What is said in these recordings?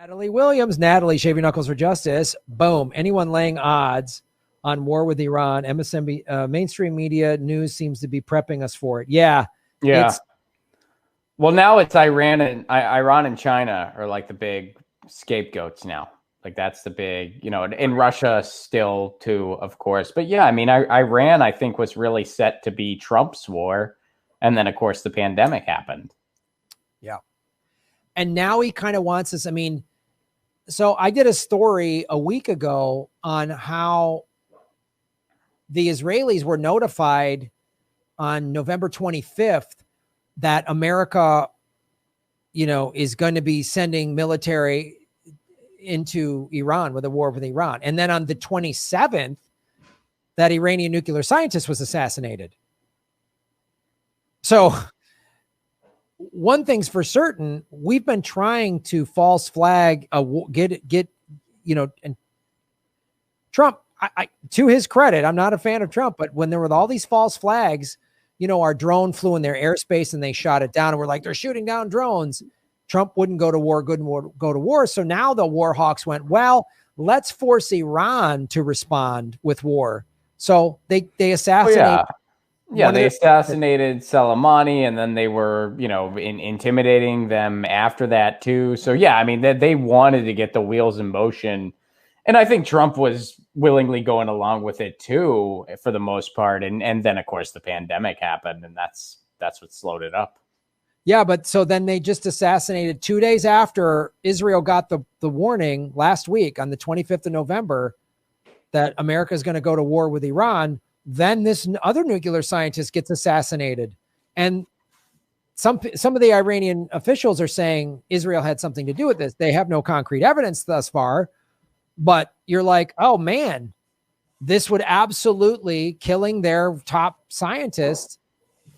Natalie Williams, Natalie, Shaving Knuckles for Justice. Boom. Anyone laying odds on war with Iran? MSNBC, mainstream media news seems to be prepping us for it. Yeah. Well, now it's Iran and China are like the big scapegoats now. Like that's the big, in Russia still too, of course. But yeah, I mean, Iran, I think, was really set to be Trump's war. And then, of course, the pandemic happened. Yeah. And now he kind of wants us. I mean, so I did a story a week ago on how the Israelis were notified on November 25th that America, is going to be sending military into Iran with a war with Iran. And then on the 27th, that Iranian nuclear scientist was assassinated. So one thing's for certain, we've been trying to false flag and Trump, I to his credit, I'm not a fan of Trump, but when there were all these false flags, our drone flew in their airspace and they shot it down and we're like, they're shooting down drones. Trump wouldn't go to war, go to war. So now the war hawks went, well, let's force Iran to respond with war. So they assassinated. They assassinated Soleimani, and then they were, intimidating them after that too. So yeah, I mean, they wanted to get the wheels in motion, and I think Trump was willingly going along with it too, for the most part. And then of course the pandemic happened, and that's what slowed it up. Yeah, but so then they just assassinated 2 days after Israel got the warning last week on the 25th of November that America is going to go to war with Iran. Then this other nuclear scientist gets assassinated. And some of the Iranian officials are saying Israel had something to do with this. They have no concrete evidence thus far, but you're like, oh man, this would absolutely, killing their top scientists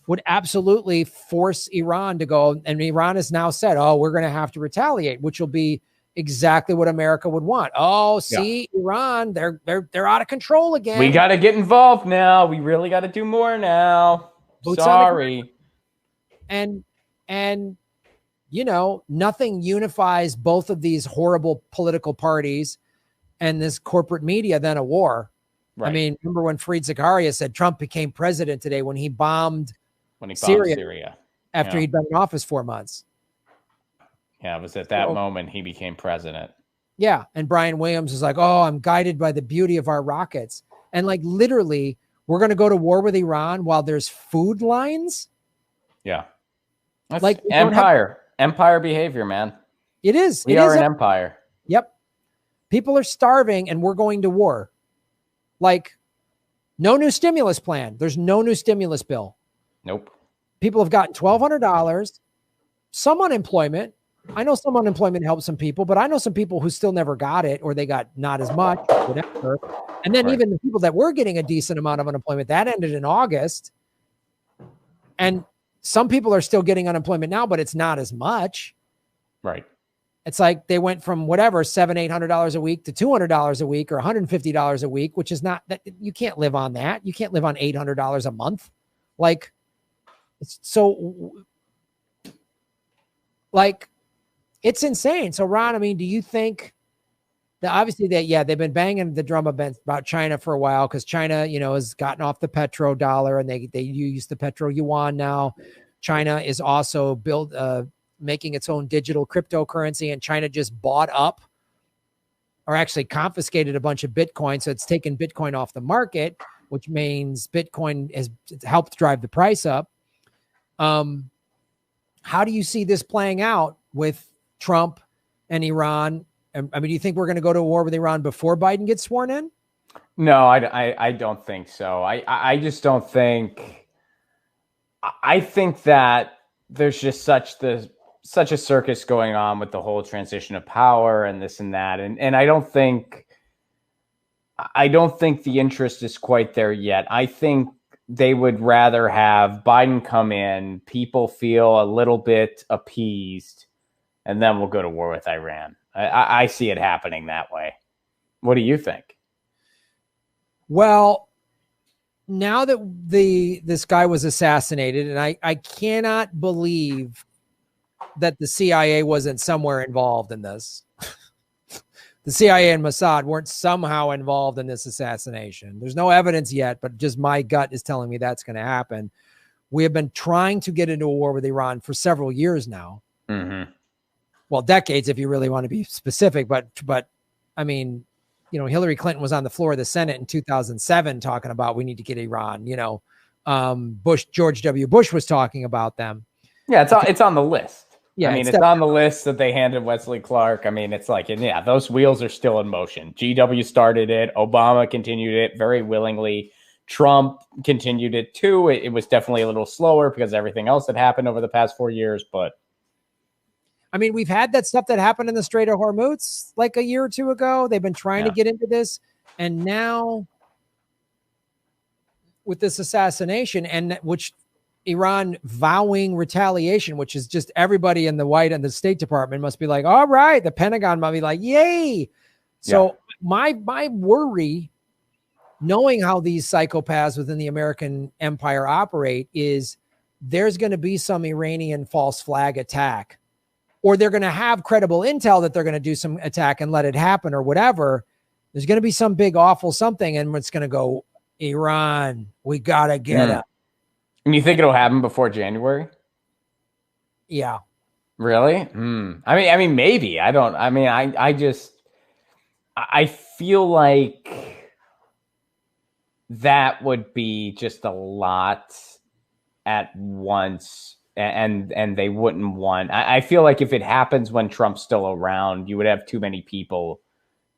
would absolutely force Iran to go. And Iran has now said, oh, we're going to have to retaliate, which will be exactly what America would want. Oh, see, yeah. Iran, they're out of control again. We got to get involved now. We really got to do more now. Sorry. And nothing unifies both of these horrible political parties and this corporate media than a war. Right. I mean, remember when Fareed Zakaria said Trump became president today when he bombed Syria after he'd been in office 4 months. Yeah, it was at that moment he became president. Yeah, and Brian Williams was like, oh, I'm guided by the beauty of our rockets. And like literally, we're going to go to war with Iran while there's food lines? Yeah. That's like empire behavior, man. It is. We are an empire. Yep. People are starving and we're going to war. Like, no new stimulus plan. There's no new stimulus bill. Nope. People have gotten $1,200, some unemployment. I know some unemployment helps some people, but I know some people who still never got it, or they got not as much, whatever. And then even the people that were getting a decent amount of unemployment, that ended in August. And some people are still getting unemployment now, but it's not as much. Right. It's like they went from whatever, $700-800 a week to $200 a week or $150 a week, which is not that you can't live on that. You can't live on $800 a month. Like, it's insane. So Ron, I mean, do you think that obviously they've been banging the drum about China for a while because China, has gotten off the petrodollar and they use the petro yuan now. China is also making its own digital cryptocurrency, and China just bought up or actually confiscated a bunch of Bitcoin. So it's taken Bitcoin off the market, which means Bitcoin has helped drive the price up. How do you see this playing out with Trump and Iran? I mean, do you think we're going to go to war with Iran before Biden gets sworn in? No, I don't think so. I just don't think. I think that there's just such a circus going on with the whole transition of power and this and that, and I don't think the interest is quite there yet. I think they would rather have Biden come in, people feel a little bit appeased, and then we'll go to war with Iran. I see it happening that way. What do you think? Well, now that this guy was assassinated, and I cannot believe that the CIA wasn't somewhere involved in this. The CIA and Mossad weren't somehow involved in this assassination. There's no evidence yet, but just my gut is telling me that's going to happen. We have been trying to get into a war with Iran for several years now. Mm-hmm. Well, decades, if you really want to be specific. But I mean, you know, Hillary Clinton was on the floor of the Senate in 2007 talking about we need to get Iran. You know, George W. Bush was talking about them. Yeah, it's on the list. Yeah, I mean, it's on the list that they handed Wesley Clark. I mean, it's like, and yeah, those wheels are still in motion. GW started it. Obama continued it very willingly. Trump continued it too. It was definitely a little slower because of everything else that happened over the past 4 years. But I mean, we've had that stuff that happened in the Strait of Hormuz like a year or two ago. They've been trying to get into this. And now with this assassination, and which Iran vowing retaliation, which is just everybody in the White and the State Department must be like, all right. The Pentagon might be like, yay. So my worry, knowing how these psychopaths within the American empire operate, is there's going to be some Iranian false flag attack, or they're going to have credible intel that they're going to do some attack and let it happen or whatever. There's going to be some big awful something, and it's going to go, Iran, we got to get it. And you think it'll happen before January? Yeah. Really? I mean, maybe. I feel like that would be just a lot at once, and they wouldn't want. I feel like if it happens when Trump's still around, you would have too many people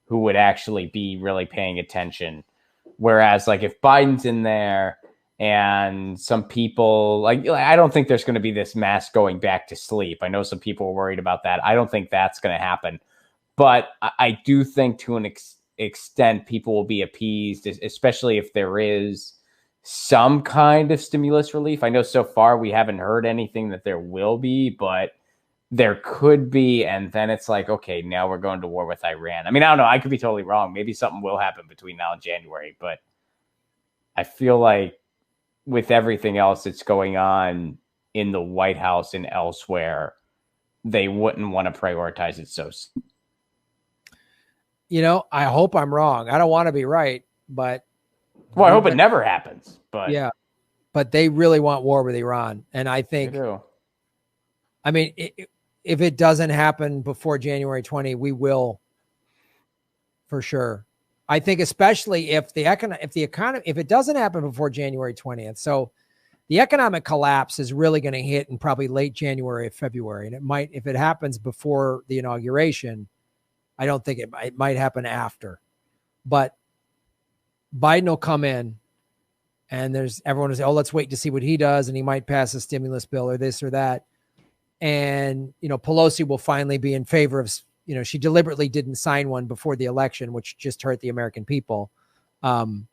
who would actually be really paying attention. Whereas, like, if Biden's in there and some people, like, I don't think there's going to be this mass going back to sleep. I know some people are worried about that. I don't think that's going to happen. But I do think to an extent people will be appeased, especially if there is some kind of stimulus relief. I know so far we haven't heard anything that there will be, but there could be. And then it's like, okay, now we're going to war with Iran. I mean, I don't know. I could be totally wrong. Maybe something will happen between now and January. But I feel like with everything else that's going on in the White House and elsewhere, they wouldn't want to prioritize it so soon. You know, I hope I'm wrong. I don't want to be right, but I hope it never happens. But yeah, but they really want war with Iran, and I think, I mean, if it doesn't happen before January 20, we will, for sure. I think especially if the economy, if it doesn't happen before January 20th, so the economic collapse is really going to hit in probably late January or February, and it might, if it happens before the inauguration, I don't think it might happen after, but Biden will come in and everyone will say, oh, let's wait to see what he does. And he might pass a stimulus bill or this or that. And, you know, Pelosi will finally be in favor of, you know, she deliberately didn't sign one before the election, which just hurt the American people. But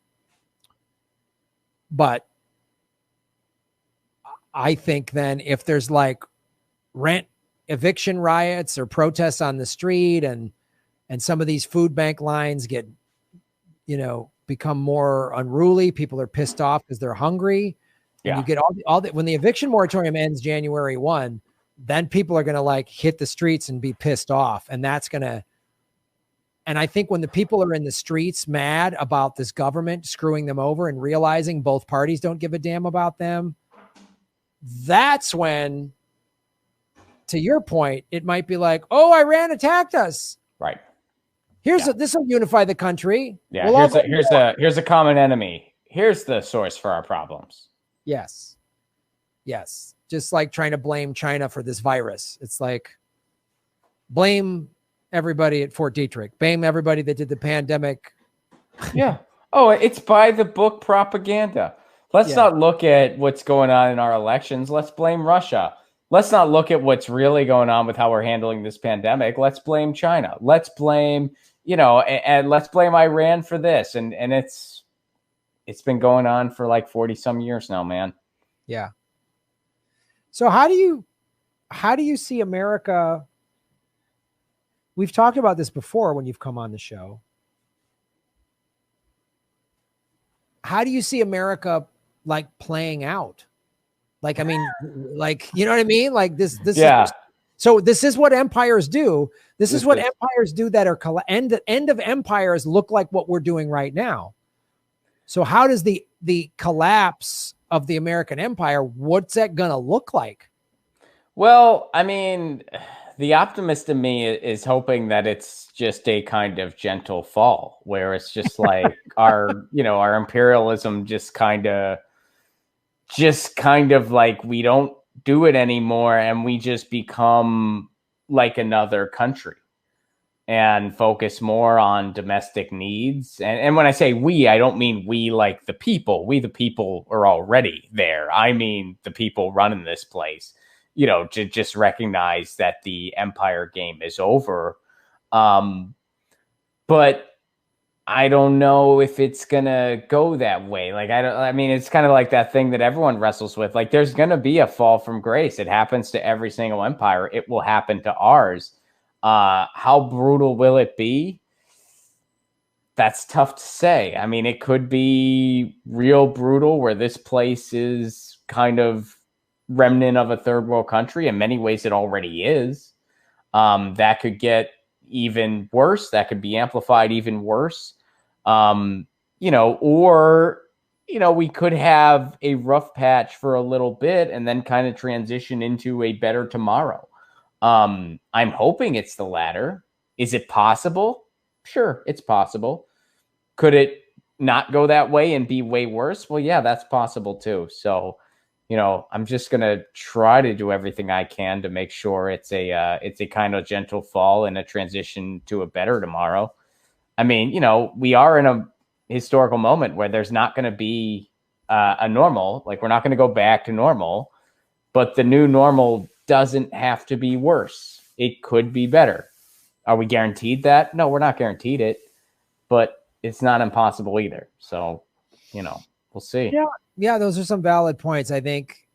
I think then if there's like rent eviction riots or protests on the street, and some of these food bank lines get, you know, become more unruly. People are pissed off because they're hungry. And you get all the, when the eviction moratorium ends January 1, then people are going to like hit the streets and be pissed off. And that's going to, and I think when the people are in the streets mad about this government screwing them over and realizing both parties don't give a damn about them, that's when, to your point, it might be like, oh, Iran attacked us. Right. This will unify the country. Yeah. Here's a common enemy. Here's the source for our problems. Yes. Yes. Just like trying to blame China for this virus. It's like, blame everybody at Fort Detrick. Blame everybody that did the pandemic. Yeah. Oh, it's by the book propaganda. Let's not look at what's going on in our elections. Let's blame Russia. Let's not look at what's really going on with how we're handling this pandemic. Let's blame China. Let's blame, you know, and let's blame Iran for this. And it's been going on for like 40 some years now, man. Yeah. So how do you see America? We've talked about this before when you've come on the show. How do you see America like playing out? Like, I mean, like, you know what I mean? Like this, yeah. So this is what empires do. This is what empires do that are end of empires look like what we're doing right now. So how does the collapse of the American empire, what's that going to look like? Well, I mean, the optimist in me is hoping that it's just a kind of gentle fall where it's just like our imperialism just kind of like we don't do it anymore and we just become like another country and focus more on domestic needs. And when I say we, I don't mean we like the people. We, the people, are already there. I mean the people running this place, to just recognize that the empire game is over. But I don't know if it's going to go that way. Like, I mean, it's kind of like that thing that everyone wrestles with. Like, there's going to be a fall from grace. It happens to every single empire. It will happen to ours. How brutal will it be? That's tough to say. I mean, it could be real brutal where this place is kind of remnant of a third world country. In many ways, it already is. That could get even worse. That could be amplified even worse. Or we could have a rough patch for a little bit and then kind of transition into a better tomorrow. I'm hoping it's the latter. Is it possible? Sure, it's possible. Could it not go that way and be way worse? Well, yeah, that's possible too. So, I'm just going to try to do everything I can to make sure it's a kind of gentle fall and a transition to a better tomorrow. I mean, we are in a historical moment where there's not going to be a normal, like we're not going to go back to normal, but the new normal doesn't have to be worse. It could be better. Are we guaranteed that? No, we're not guaranteed it, but it's not impossible either. So, we'll see. Yeah, those are some valid points. I think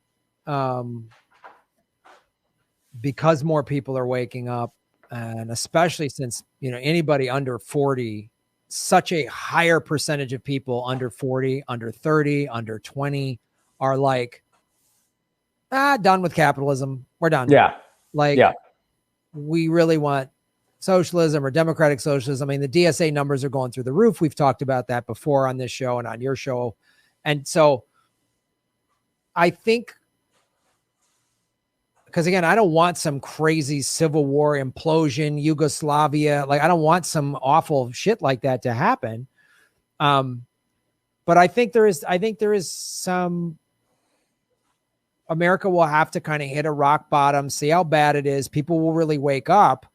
because more people are waking up, and especially since, anybody under 40, such a higher percentage of people under 40, under 30, under 20 are like, done with capitalism. We're done. Yeah. We really want socialism or democratic socialism. I mean, the DSA numbers are going through the roof. We've talked about that before on this show and on your show. And so I think, because again, I don't want some crazy civil war implosion, Yugoslavia. Like, I don't want some awful shit like that to happen. But I think there is some, America will have to kind of hit a rock bottom, see how bad it is. People will really wake up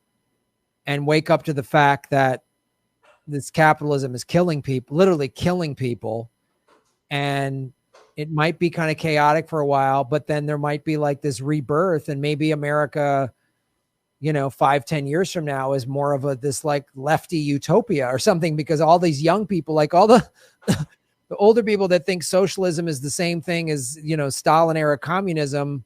to the fact that this capitalism is killing people, literally killing people. And it might be kind of chaotic for a while, but then there might be like this rebirth, and maybe America, 5-10 years from now is more of this like lefty utopia or something, because all these young people, like all the older people that think socialism is the same thing as, Stalin era communism.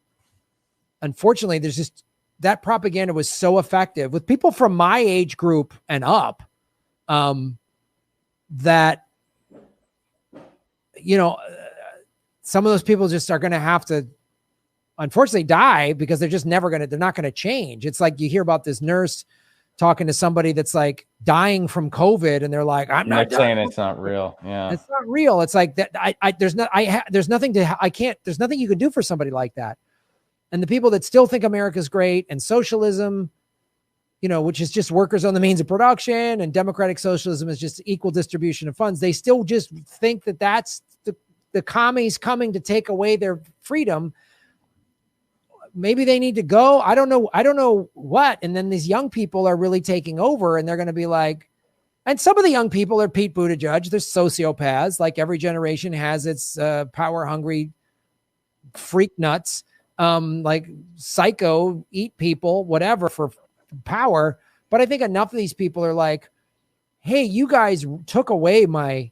Unfortunately, there's just that propaganda was so effective with people from my age group and up, that, some of those people just are going to have to, unfortunately, die because they're not going to change. It's like you hear about this nurse talking to somebody that's like dying from COVID, and they're like, I'm not saying it's not real. Yeah. It's not real. It's like that. There's nothing you can do for somebody like that. And the people that still think America's great and socialism, which is just workers on the means of production, and democratic socialism is just equal distribution of funds. They still just think that that's the commies coming to take away their freedom. Maybe they need to go. I don't know what. And then these young people are really taking over, and they're going to be like, and some of the young people are Pete Buttigieg. They're sociopaths. Like every generation has its power hungry freak nuts, like psycho, eat people, whatever for power. But I think enough of these people are like, hey, you guys took away my,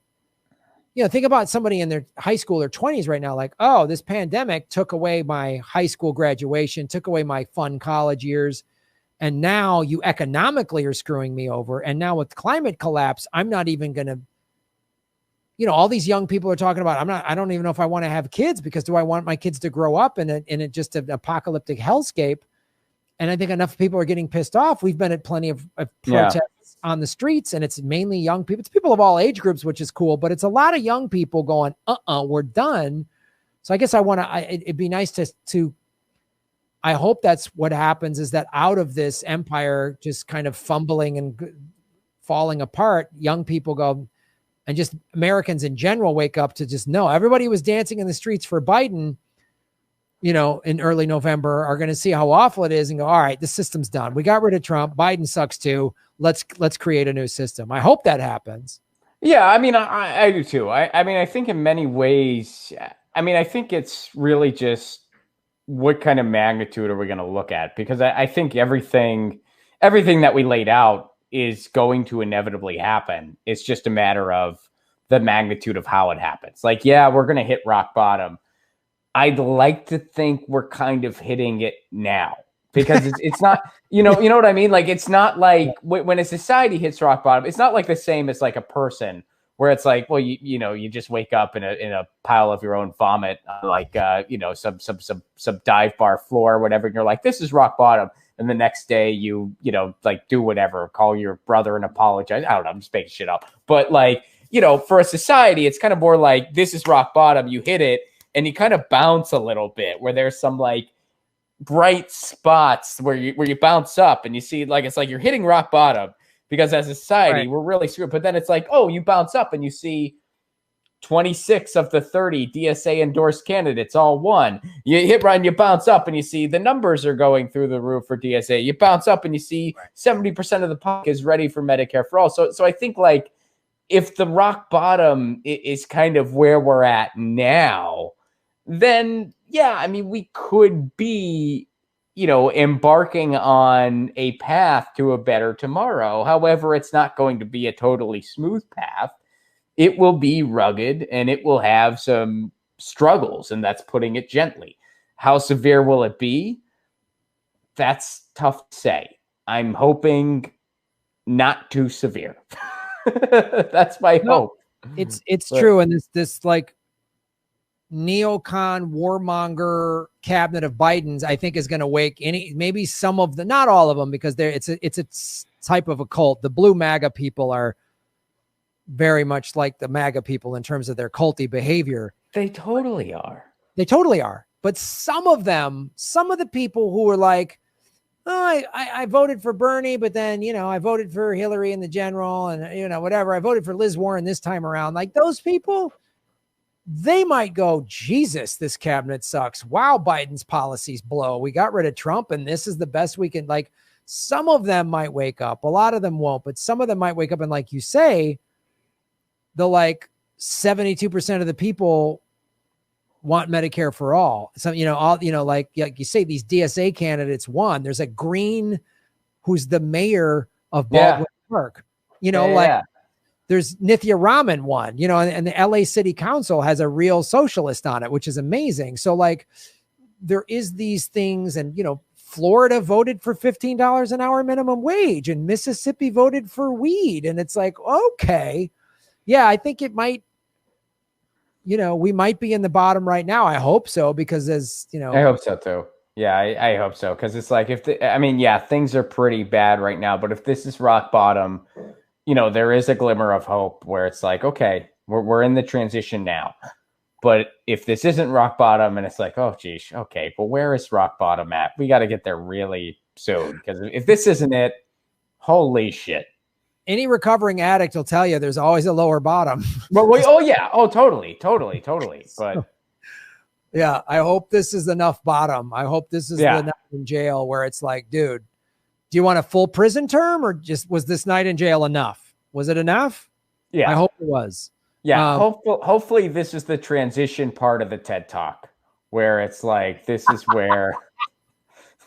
think about somebody in their high school or 20s right now, like, oh, this pandemic took away my high school graduation, took away my fun college years. And now you economically are screwing me over. And now with climate collapse, I'm not even going to, all these young people are talking about, I don't even know if I want to have kids, because do I want my kids to grow up in just an apocalyptic hellscape? And I think enough people are getting pissed off. We've been at plenty of protests on the streets, and it's mainly young people. It's people of all age groups, which is cool, but it's a lot of young people going, we're done. So I guess it'd be nice to, I hope that's what happens, is that out of this empire just kind of fumbling and falling apart, young people go, and just Americans in general wake up to just know everybody was dancing in the streets for Biden, in early November, are going to see how awful it is and go, all right, the system's done. We got rid of Trump. Biden sucks too. Let's create a new system. I hope that happens. Yeah, I mean, I do too. I mean, I think in many ways, I think it's really just what kind of magnitude are we going to look at? Because I think everything that we laid out is going to inevitably happen. It's just a matter of the magnitude of how it happens. Like, yeah, we're going to hit rock bottom. I'd like to think we're kind of hitting it now, because it's not, you know what I mean? Like, it's not like when a society hits rock bottom, it's not like the same as like a person where it's like, well, you just wake up in a pile of your own vomit, like, some dive bar floor or whatever. And you're like, this is rock bottom. And the next day you like do whatever, call your brother and apologize. I don't know. I'm just making shit up. But like, for a society, it's kind of more like, this is rock bottom. You hit it and you kind of bounce a little bit, where there's some like bright spots where you bounce up and you see, like, it's like you're hitting rock bottom, because as a society, we're really screwed. But then it's like, oh, you bounce up and you see 26 of the 30 DSA endorsed candidates all won. You hit right and you bounce up and you see the numbers are going through the roof for DSA. You bounce up and you see 70% of the public is ready for Medicare for all. So I think, like, if the rock bottom is kind of where we're at now, then yeah, I mean, we could be, embarking on a path to a better tomorrow. However, it's not going to be a totally smooth path. It will be rugged and it will have some struggles, and that's putting it gently. How severe will it be? That's tough to say. I'm hoping not too severe. That's my hope. It's true. And this like neocon warmonger cabinet of Biden's, I think, is going to wake maybe some of not all of them, because it's a type of a cult. The blue MAGA people are very much like the MAGA people in terms of their culty behavior. They totally are. But some of the people who were like, oh, I voted for Bernie, but then, I voted for Hillary in the general, and, whatever. I voted for Liz Warren this time around. Like, those people, they might go, Jesus, this cabinet sucks. Wow, Biden's policies blow. We got rid of Trump, and this is the best we can. Like, some of them might wake up. A lot of them won't, but some of them might wake up. And like you say, the like 72% of the people want Medicare for all. So, like you say, these DSA candidates won. There's a Green who's the mayor of Baldwin Park, there's Nithya Raman won, and the LA City Council has a real socialist on it, which is amazing. So like, there is these things, and, Florida voted for $15 an hour minimum wage, and Mississippi voted for weed. And it's like, okay, yeah, I think it might, we might be in the bottom right now. I hope so, because I hope so too. Yeah, I hope so. Cause it's like, things are pretty bad right now, but if this is rock bottom, there is a glimmer of hope where it's like, okay, we're in the transition now. But if this isn't rock bottom and it's like, oh, geez, okay, but where is rock bottom at? We got to get there really soon, because if this isn't it, holy shit. Any recovering addict will tell you there's always a lower bottom. Totally. But yeah, I hope this is enough bottom. I hope this is the night in jail where it's like, dude, do you want a full prison term, or just was this night in jail enough? Was it enough? Yeah, I hope it was. Yeah, hopefully this is the transition part of the TED Talk, where it's like, this is where,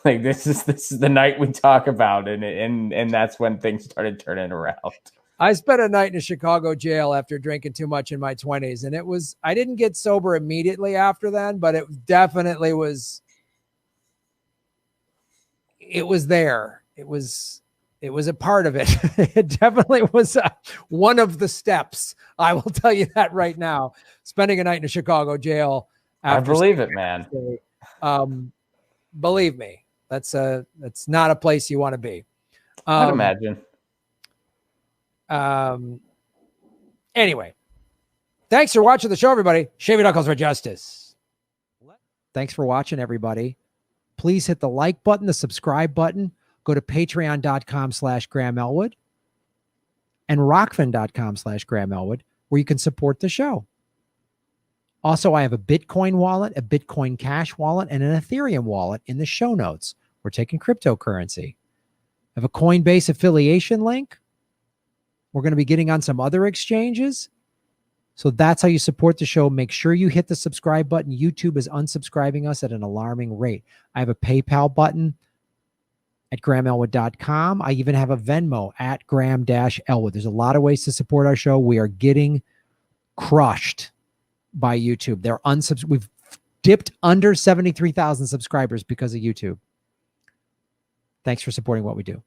like, this is the night we talk about, and that's when things started turning around. I spent a night in a Chicago jail after drinking too much in my 20s, and I didn't get sober immediately after then, but it definitely was. It was there. It was a part of it. It definitely was one of the steps. I will tell you that right now. Spending a night in a Chicago jail. I believe it, man. Believe me. That's not a place you want to be. I'd imagine. Anyway, thanks for watching the show, everybody. Shave your knuckles for justice. Thanks for watching, everybody. Please hit the like button, the subscribe button. Go to patreon.com/Graham Elwood and rockfin.com/Graham Elwood, where you can support the show. Also, I have a Bitcoin wallet, a Bitcoin Cash wallet, and an Ethereum wallet in the show notes. We're taking cryptocurrency. I have a Coinbase affiliation link. We're going to be getting on some other exchanges. So that's how you support the show. Make sure you hit the subscribe button. YouTube is unsubscribing us at an alarming rate. I have a PayPal button at GrahamElwood.com. I even have a Venmo at Graham-Elwood. There's a lot of ways to support our show. We are getting crushed by YouTube. We've dipped under 73,000 subscribers because of YouTube. Thanks for supporting what we do.